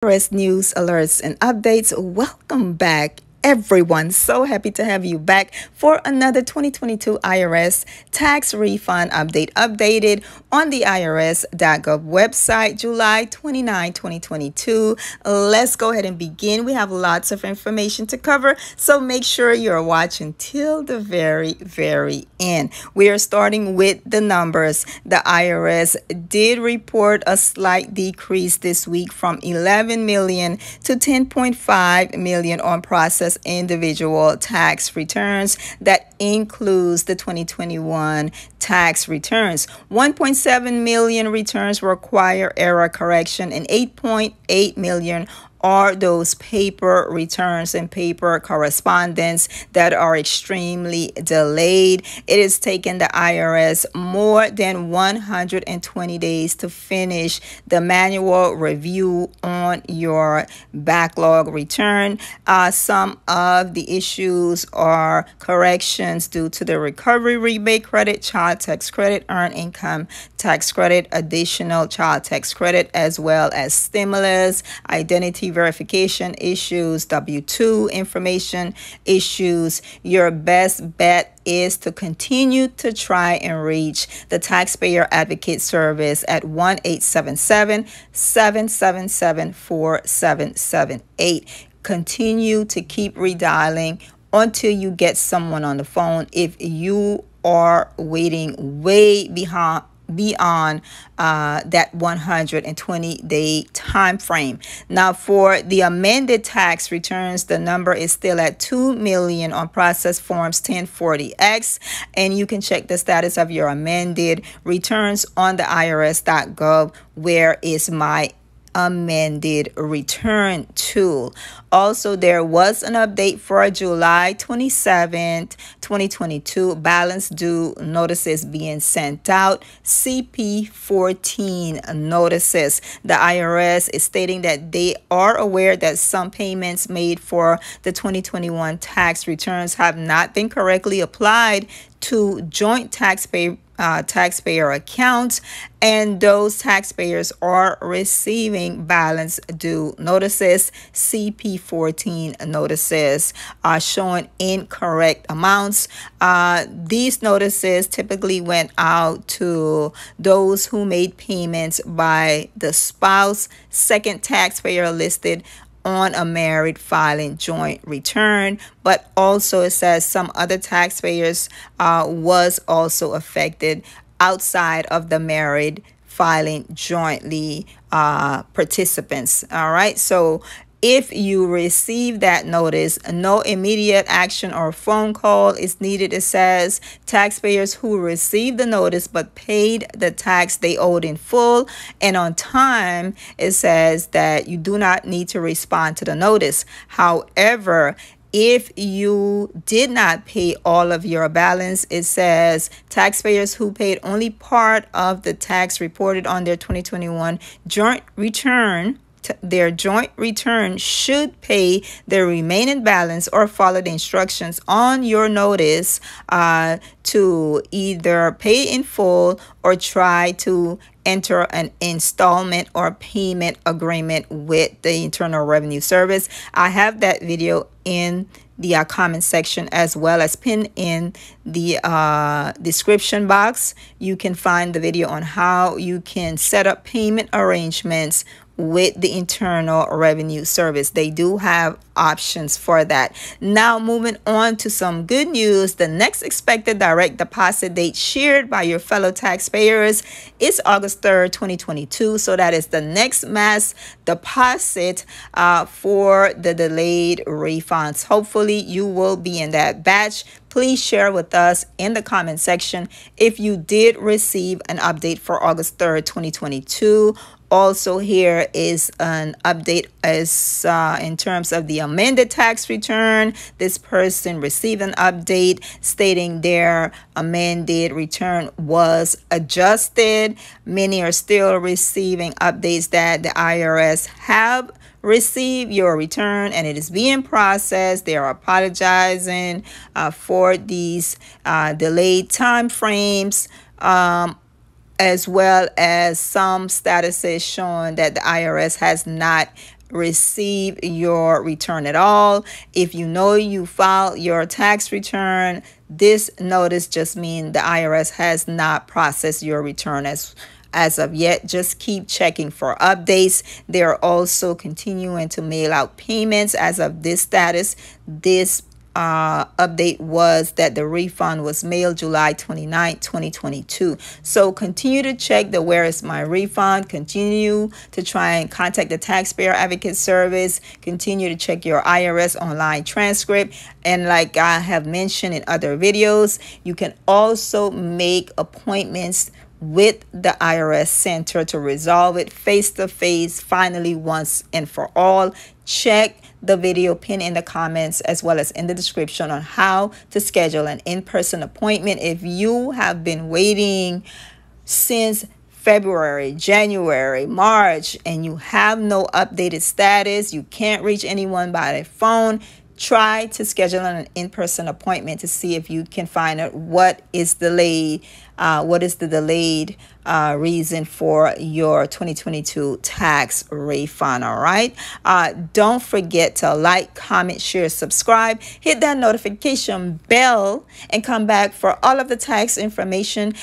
IRS news, alerts, and updates. Welcome back, everyone. So happy to have you back for another 2022 IRS tax refund update updated on the IRS.gov website, July 29, 2022. Let's go ahead and begin. We have lots of information to cover, so make sure you're watching till the very end. We are starting with the numbers. The IRS did report a slight decrease this week from 11 million to 10.5 million on processed individual tax returns. That includes the 2021 tax returns. 1.7 million returns require error correction, and 8.8 million are those paper returns and paper correspondence that are extremely delayed. It has taken the IRS more than 120 days to finish the manual review on your backlog return. Some of the issues are corrections due to the recovery rebate credit, child tax credit, earned income tax credit, additional child tax credit, as well as stimulus, identity verification issues, W-2 information issues. Your best bet is to continue to try and reach the Taxpayer Advocate Service at 1-877-777-4778. Continue to keep redialing until you get someone on the phone if you are waiting way beyond that 120-day time frame. Now, for the amended tax returns, the number is still at 2 million on process forms 1040X, and you can check the status of your amended returns on the IRS.gov, where is my amended return tool. Also, there was an update for July 27th, 2022. Balance due notices being sent out. CP14 notices. The IRS is stating that they are aware that some payments made for the 2021 tax returns have not been correctly applied to joint taxpayer accounts, and those taxpayers are receiving balance due notices. CP14 notices are showing incorrect amounts. These notices typically went out to those who made payments by the spouse, second taxpayer listed on a married filing joint return, but also it says some other taxpayers was also affected outside of the married filing jointly participants. All right, so if you receive that notice, no immediate action or phone call is needed. It says taxpayers who received the notice but paid the tax they owed in full and on time, it says that you do not need to respond to the notice. However, if you did not pay all of your balance, it says taxpayers who paid only part of the tax reported on their 2021 joint return, their joint return should pay the remaining balance or follow the instructions on your notice to either pay in full or try to enter an installment or payment agreement with the Internal Revenue Service. I have that video in the comment section, as well as pinned in the description box. You can find the video on how you can set up payment arrangements with the Internal Revenue Service. They do have options for that. Now, moving on to some good news. The next expected direct deposit date shared by your fellow taxpayers is August 3rd, 2022. So that is the next mass deposit for the delayed refunds. Hopefully you will be in that batch. Please share with us in the comment section if you did receive an update for August 3rd, 2022. Also, here is an update as in terms of the amended tax return. This person received an update stating their amended return was adjusted. Many are still receiving updates that the IRS have received your return and it is being processed. They are apologizing for these delayed time frames. As well as some statuses showing that the IRS has not receive your return at all. If you know you filed your tax return, this notice just means the IRS has not processed your return as of yet. Just keep checking for updates. They are also continuing to mail out payments as of this status. This update was that the refund was mailed July 29, 2022. So continue to check the where is my refund. Continue to try and contact the Taxpayer Advocate Service. Continue to check your IRS online transcript. And like I have mentioned in other videos, you can also make appointments with the IRS Center to resolve it face to face, finally, once and for all. Check the video pinned in the comments as well as in the description on how to schedule an in-person appointment. If you have been waiting since February, January, March, and you have no updated status, you can't reach anyone by the phone, try to schedule an in-person appointment to see if you can find out what is delayed, what is the delayed reason for your 2022 tax refund. All right. Don't forget to like, comment, share, subscribe, hit that notification bell, and come back for all of the tax information